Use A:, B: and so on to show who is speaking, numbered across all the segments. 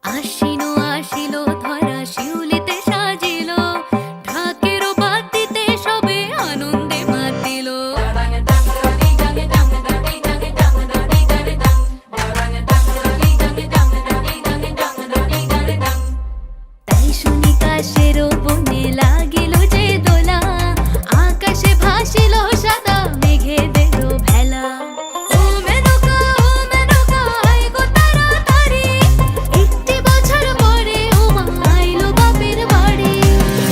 A: আশিনো আসিলো ধরা শিউলিতে সাজিল ঢাকের বাতিতে সবে আনন্দে মাতিল তাই শুনি কাশের বনে লাগিল যে দোলা আকাশে ভাসিল সাদা মেঘে দিল ভেলা ও মেনকা আয় গো তাড়াতাড়ি একটি বছর পরে ওমা আইলো বাপের বাড়ি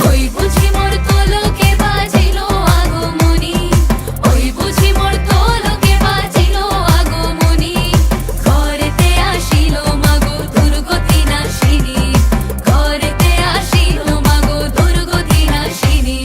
A: ওই বুঝি মোর তোলকে বাজিল আগমনী ওই বুঝি মোর তোলকে বাজিল আগমনী ঘরেতে আসিল মাগো দুর্গতি নাশিনী ঘরেতে আসিল মাগো দুর্গতি নাশিনী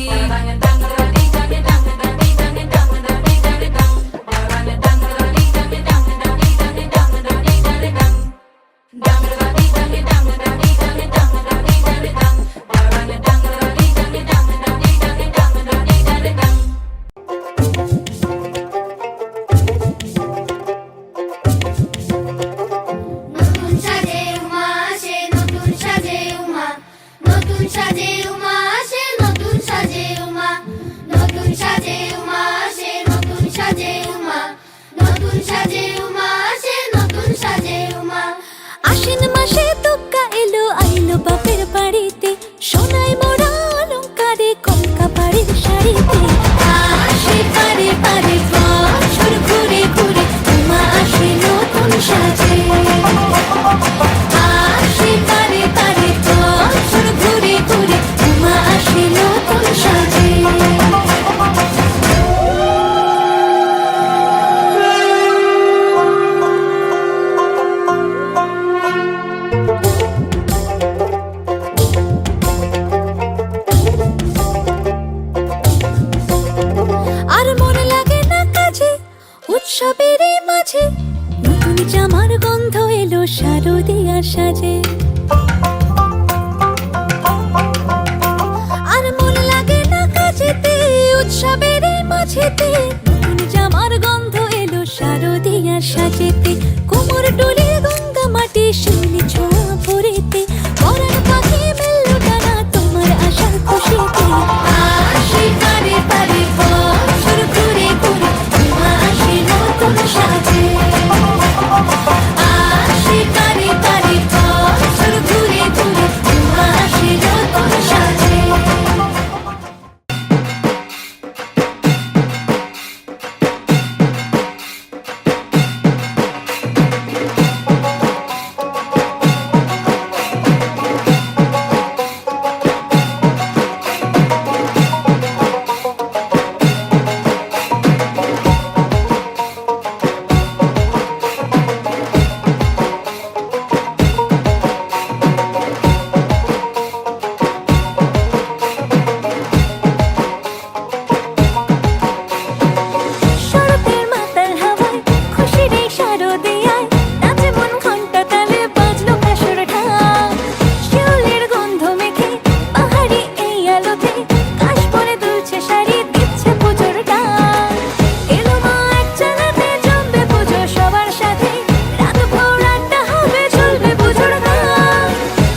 B: নতুন সাজে উমা আসে নতুন সাজে উমা নতুন সাজে উমা আসে নতুন সাজে উমা নতুন সাজে উমা আসে নতুন সাজে উমা নতুন সাজে উমা আসে নতুন সাজে উমা
A: আশ্বিন মাসে তুক্কা এলো আইলো বাপের বাড়িতে সোনায় মোড়া অলংকারে কলকা বাড়ির শাড়িতে আসে পারে পারে বছর ঘুরে ঘুরে উমা আসে নতুন সাজে আসে পারে পারে বছর ঘুরে ঘুরে উমা আসে নতুন সাজে আর মন লাগে না কাজে উৎসবের এই মাঝে নতুন জামার গন্ধ এলো শারদিয়ার সাজে আর মন লাগে না কাজেতে উৎসবের এই মাঝেতে নতুন জামার গন্ধ এলো শারদিয়ার সাজেতে কোমর ডোলে গঙ্গা মাটি শিউলি ছোঁয়া ভরেতে পরাণ পাখি মেললো ডানা তোমার আশার খুশিতে আসে পারে পারে বছর ঘুরে ঘুরে উমা আসে নতুন সাজে আসে পারে পারে বছর ঘুরে ঘুরে উমা আসে নতুন সাজে শরতের মাতাল হাওয়ায় খুশির এই শারদিয়ায় নাচে মন ঘন্টা তালে বাজলো কাসর ঢাক শিউলির গন্ধ মেখে পাহাড়ি এই আলোতে কাশ পরে দুলছে শাড়ি দিচ্ছে পুজোর ডাক এলো মা এক চালাতে জমবে পুজো সবার সাথে রাত ভোর আড্ডা হবে চলবে পুজোর গান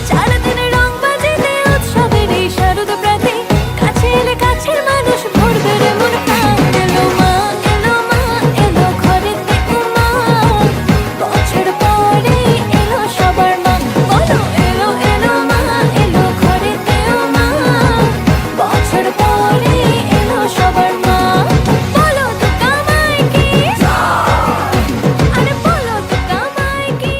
A: চার দিন রং বাজিতে উৎসবের এই শারদ প্রাতে কাছে এলে কাছের মানুষ ভরবে রে মন প্রাণ এলো মা এলো ঘরেতে উমা বছর পরে এলো সবার মা বলো এলো এলো মা এলো ঘরেতে উমা বছর পরে এলো সবার মা বলো তো কামাই কি আরে বলো তো কামাই কি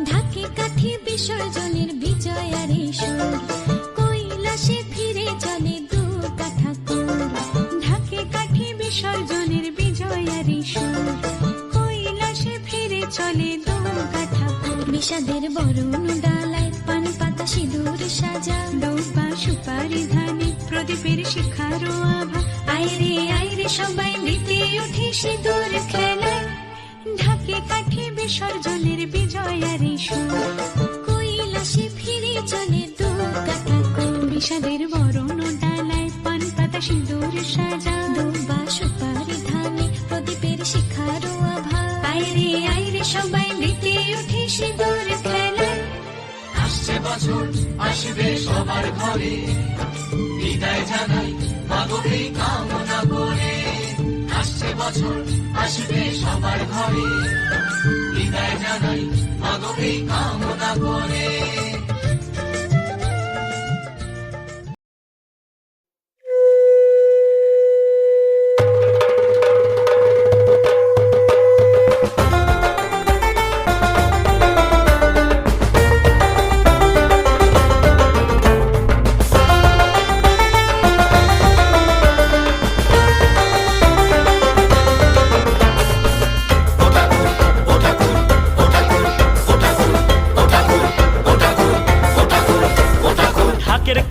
A: ঢাকে কাঠি বিসর্জনের বিজয়ারে সুর কৈলাসে ফিরে চলে দু কাঠা কুর ঢাকে কাঠি বিসর্জনের বিজয়ারে সুর কৈলাসে ফিরে চলে দু কাঠা বিষাদের বরণ ডালায় পান পাতা সিঁদুর সাজা দৌপা সুপারি ধানে প্রদীপের শিখারো আভা আইরে সবাই মেতে উঠে সিঁদুর খেলায় ঢাকে কাঠে বিসর্জনের বিজয়ার সুর কৈলাসে ফিরে চলে দুর্গাটা বিষাদের বরণ ডালায় পান পাতা সিঁদুর সাজা দৌপা সুপারি ধানে প্রদীপের শিখারো আভা আইরে সবাই মেতে উঠে সিঁদুর খেলায়
C: আসছে বছর আসবে সবার ঘরে বিদায় জানাই মাগো এই কামনা করে আসছে বছর আসবে সবার ঘরে বিদায় জানাই মাগো এই কামনা করে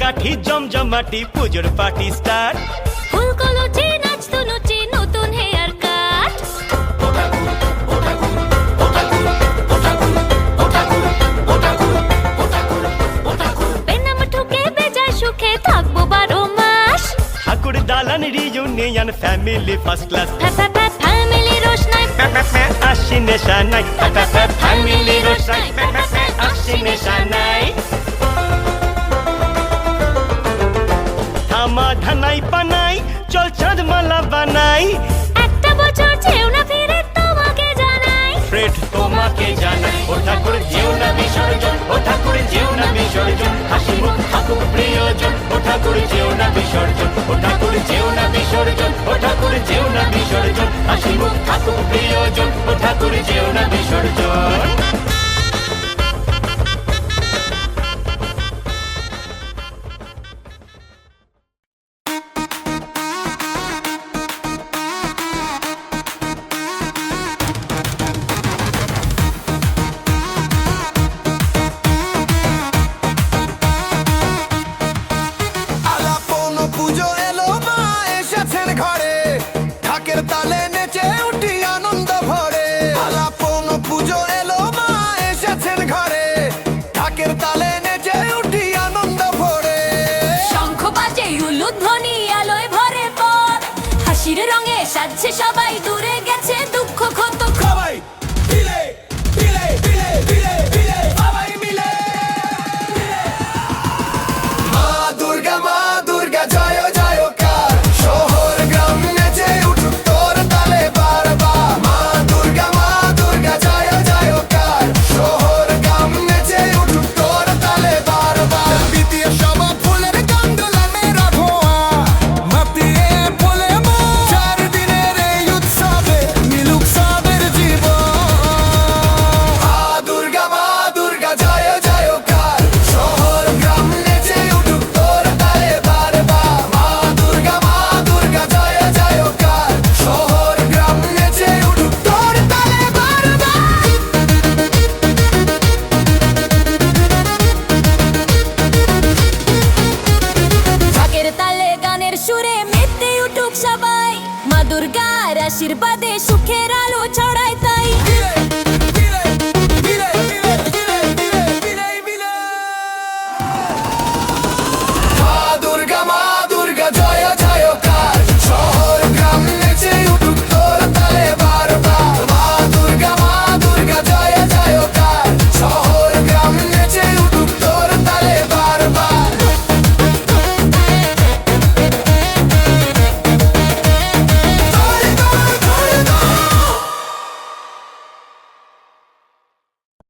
D: কাঠি জমজমাটি পুজোর পার্টি স্টার্ট
A: ফুলকলচে নাচতো নচে নতুন হেয়ার কাট বেনাম ঠুকে বেজায় সুখে থাকবো 12 মাস
D: ঠাকুর দালান reunion family first class
A: family রোশনাই
D: আসি নেশা নাই ফ্যামিলি রোশনাই আসি নেশা নাই থামা ধানাই পানাই চল চাঁদ মালা বানাই
A: একটা বছর যেও না ফিরে তোমাকে জানাই
D: ফ্রেড তোমাকে জানাই ও ঠাকুর যেও না বিসর্জন ও ঠাকুর যেও না বিসর্জন হাসি মুখ থাকুক প্রিয়জন ও ঠাকুর যেও না বিসর্জন ও ঠাকুর যেও না বিসর্জন ও ঠাকুর যেও না বিসর্জন হাসি মুখ থাকুক প্রিয়জন ও ঠাকুর যেও না বিসর্জন